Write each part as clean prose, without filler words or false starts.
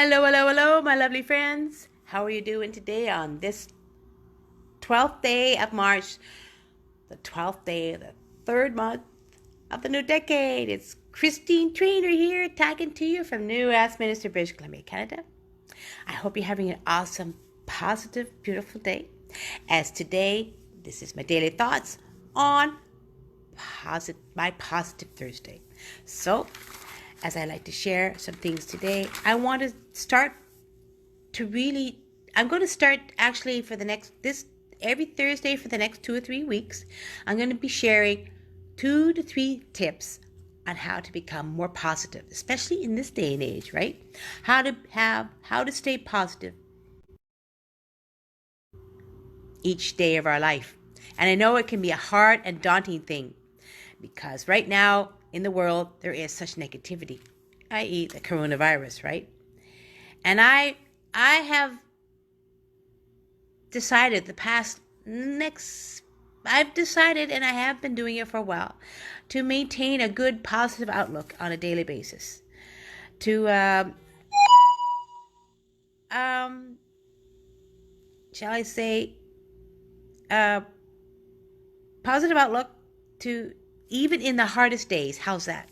Hello, hello, hello, my lovely friends. How are you doing today on this 12th day of March, the 12th day of the third month of the new decade? It's Christine Trainor here, talking to you from New Westminster, British Columbia, Canada. I hope you're having an awesome, positive, beautiful day. As today, this is my daily thoughts on my positive Thursday. So, as I like to share some things today, I want to start to really I'm going to start actually for the next this every Thursday for the next 2 or 3 weeks. I'm going to be sharing 2 to 3 tips on how to become more positive, especially in this day and age, right? How to stay positive each day of our life. And I know it can be a hard and daunting thing because right now in the world there is such negativity, i.e. the coronavirus, right? And I have decided I've decided, and I have been doing it for a while, to maintain a good positive outlook on a daily basis. To, shall I say, uh, positive outlook to even in the hardest days. How's that?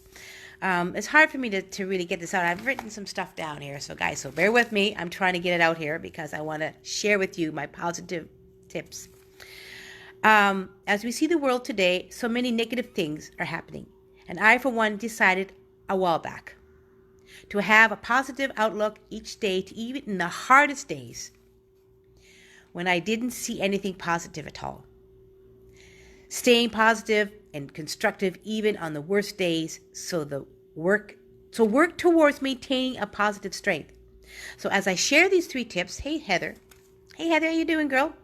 It's hard for me to really get this out. I've written some stuff down here, so guys, so bear with me. I'm trying to get it out here because I want to share with you my positive tips. As we see the world today, so many negative things are happening. And I, for one, decided a while back to have a positive outlook each day, to even in the hardest days when I didn't see anything positive at all. Staying positive and constructive even on the worst days, so work towards maintaining a positive strength. So as I share these 3 tips, hey Heather, how you doing, girl?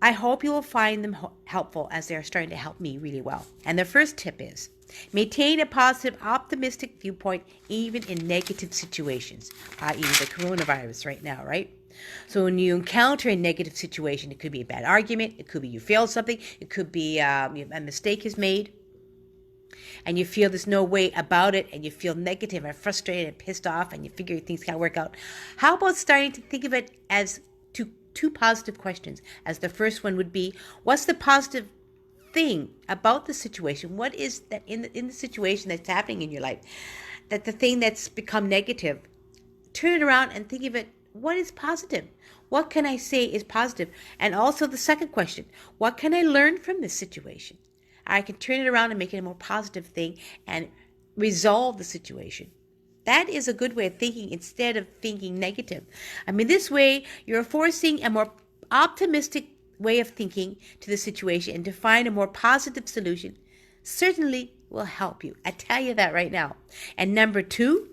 I hope you will find them helpful, as they are starting to help me really well. And the first tip is maintain a positive, optimistic viewpoint even in negative situations, i.e. the coronavirus right now, right? So when you encounter a negative situation, it could be a bad argument, it could be you failed something, it could be a mistake is made, and you feel there's no way about it, and you feel negative and frustrated and pissed off, and you figure things can't work out. How about starting to think of it as two positive questions? As the first one would be, what's the positive thing about the situation? What is that in the situation that's happening in your life, that the thing that's become negative? Turn it around and think of it, what is positive? What can I say is positive? And also the second question, what can I learn from this situation? I can turn it around and make it a more positive thing and resolve the situation. That is a good way of thinking instead of thinking negative. I mean, this way you're forcing a more optimistic way of thinking to the situation, and to find a more positive solution certainly will help you. I tell you that right now. And number 2,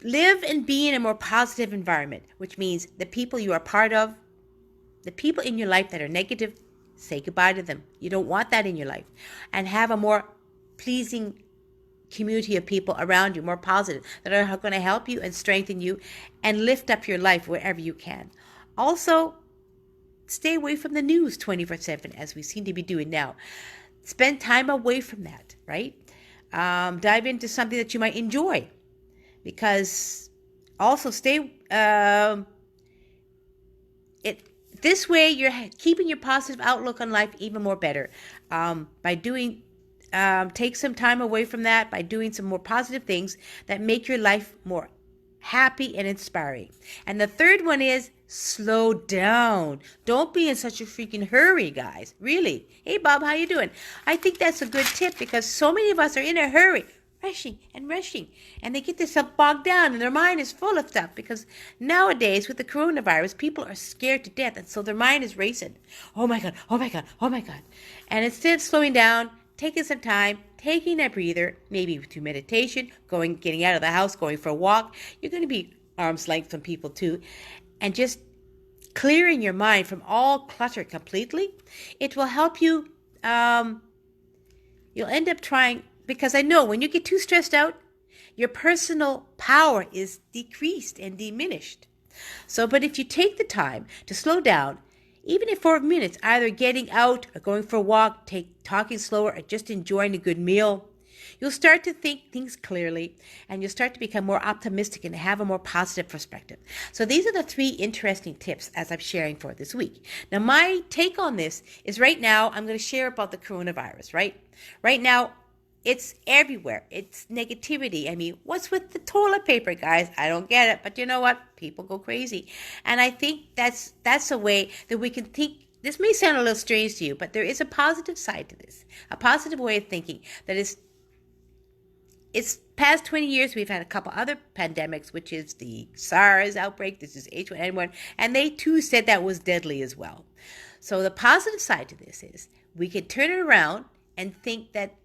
live and be in a more positive environment, which means the people you are part of, the people in your life that are negative, say goodbye to them. You don't want that in your life. And have a more pleasing community of people around you, more positive, that are going to help you and strengthen you and lift up your life wherever you can. Also, stay away from the news 24/7, as we seem to be doing now. Spend time away from that, right? Dive into something that you might enjoy, because also this way you're keeping your positive outlook on life even more better, by doing take some time away from that by doing some more positive things that make your life more happy and inspiring. And the third one is slow down. Don't be in such a freaking hurry, guys. Really. Hey, Bob, how you doing? I think that's a good tip, because so many of us are in a hurry, rushing, and they get themselves bogged down, and their mind is full of stuff, because nowadays with the coronavirus, people are scared to death, and so their mind is racing. Oh my God, oh my God, oh my God. And instead of slowing down, taking some time, taking a breather, maybe through meditation, getting out of the house, going for a walk. You're going to be arm's length from people too. And just clearing your mind from all clutter completely. It will help you. You'll end up trying, because I know when you get too stressed out, your personal power is decreased and diminished. So, but if you take the time to slow down, even if 4 minutes, either getting out or going for a walk, talking slower, or just enjoying a good meal, You'll start to think things clearly, and you'll start to become more optimistic and have a more positive perspective. So these are the 3 interesting tips as I'm sharing for this week. Now, my take on this is right now I'm going to share about the coronavirus, right? Right now, it's everywhere. It's negativity. I mean, what's with the toilet paper, guys? I don't get it. But you know what? People go crazy. And I think that's a way that we can think. This may sound a little strange to you, but there is a positive side to this. A positive way of thinking that is, it's past 20 years, we've had a couple other pandemics, which is the SARS outbreak. This is H1N1. And they too said that was deadly as well. So the positive side to this is we can turn it around and think that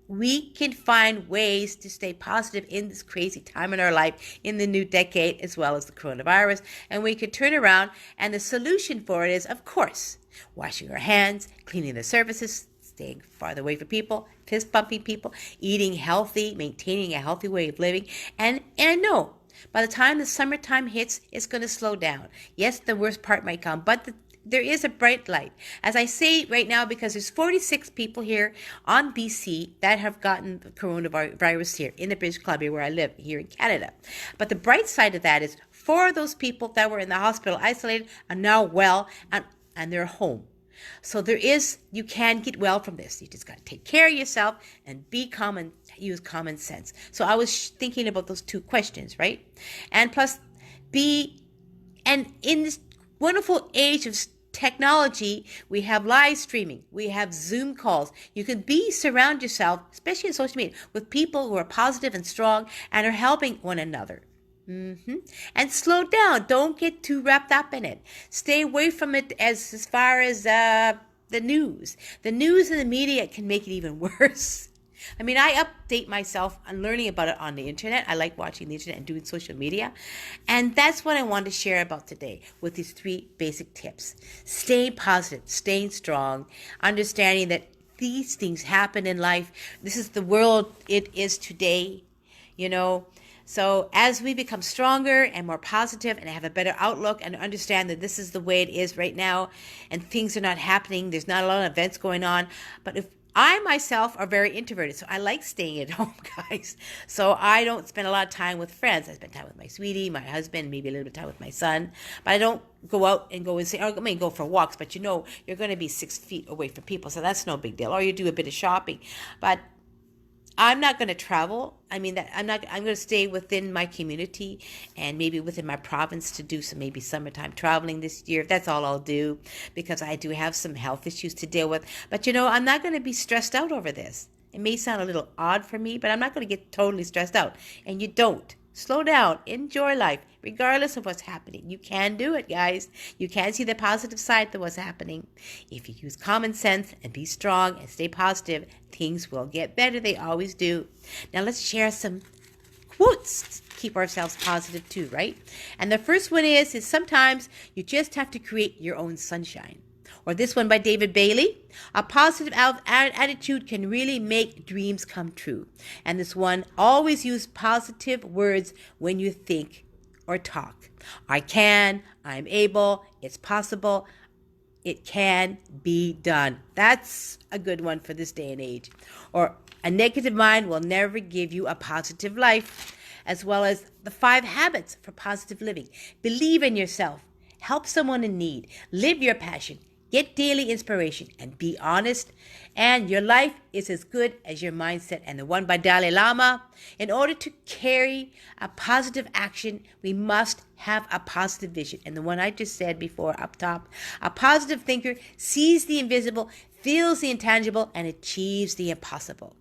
we can find ways to stay positive in this crazy time in our life, in the new decade, as well as the coronavirus. And we could turn around, and the solution for it is, of course, washing our hands, cleaning the surfaces, staying farther away from people, fist bumping people, eating healthy, maintaining a healthy way of living. And no, by the time the summertime hits, it's going to slow down. Yes, the worst part might come, but there is a bright light. As I say right now, because there's 46 people here on BC that have gotten the coronavirus here in the British Columbia where I live here in Canada. But the bright side of that is 4 of those people that were in the hospital isolated are now well and they're home. So you can get well from this. You just got to take care of yourself and use common sense. So I was thinking about those 2 questions, right? And plus, and in this wonderful age of technology, we have live streaming, we have Zoom calls. You can surround yourself, especially in social media, with people who are positive and strong and are helping one another. And slow down. Don't get too wrapped up in it. Stay away from it as far as the news. The news and the media can make it even worse. I mean, I update myself on learning about it on the internet. I like watching the internet and doing social media. And that's what I want to share about today with these 3 basic tips. Staying positive, staying strong, understanding that these things happen in life. This is the world it is today, you know. So as we become stronger and more positive and have a better outlook and understand that this is the way it is right now and things are not happening, there's not a lot of events going on. But if I myself are very introverted, so I like staying at home, guys. So I don't spend a lot of time with friends. I spend time with my sweetie, my husband, maybe a little bit of time with my son. But I don't go out and go for walks. But you're going to be 6 feet away from people, so that's no big deal. Or you do a bit of shopping. But I'm not going to travel. I'm going to stay within my community and maybe within my province to do some maybe summertime traveling this year. That's all I'll do because I do have some health issues to deal with. But I'm not going to be stressed out over this. It may sound a little odd for me, but I'm not going to get totally stressed out. And you don't. Slow down. Enjoy life, regardless of what's happening. You can do it, guys. You can see the positive side to what's happening. If you use common sense and be strong and stay positive, things will get better. They always do. Now let's share some quotes to keep ourselves positive too, right? And the first one is sometimes you just have to create your own sunshine. Or this one by David Bailey. A positive attitude can really make dreams come true. And this one, always use positive words when you think or talk. I can, I'm able, it's possible, it can be done. That's a good one for this day and age. Or a negative mind will never give you a positive life. As well as the 5 habits for positive living. Believe in yourself. Help someone in need. Live your passion. Get daily inspiration and be honest. And your life is as good as your mindset. And the one by Dalai Lama, in order to carry a positive action, we must have a positive vision. And the one I just said before up top, a positive thinker sees the invisible, feels the intangible, and achieves the impossible.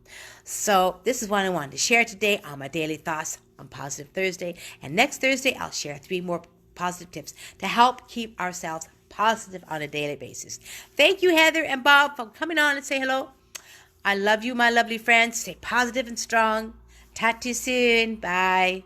So this is what I wanted to share today on my daily thoughts on Positive Thursday. And next Thursday, I'll share 3 more positive tips to help keep ourselves positive on a daily basis. Thank you, Heather and Bob, for coming on and say hello. I love you, my lovely friends. Stay positive and strong. Talk to you soon. Bye.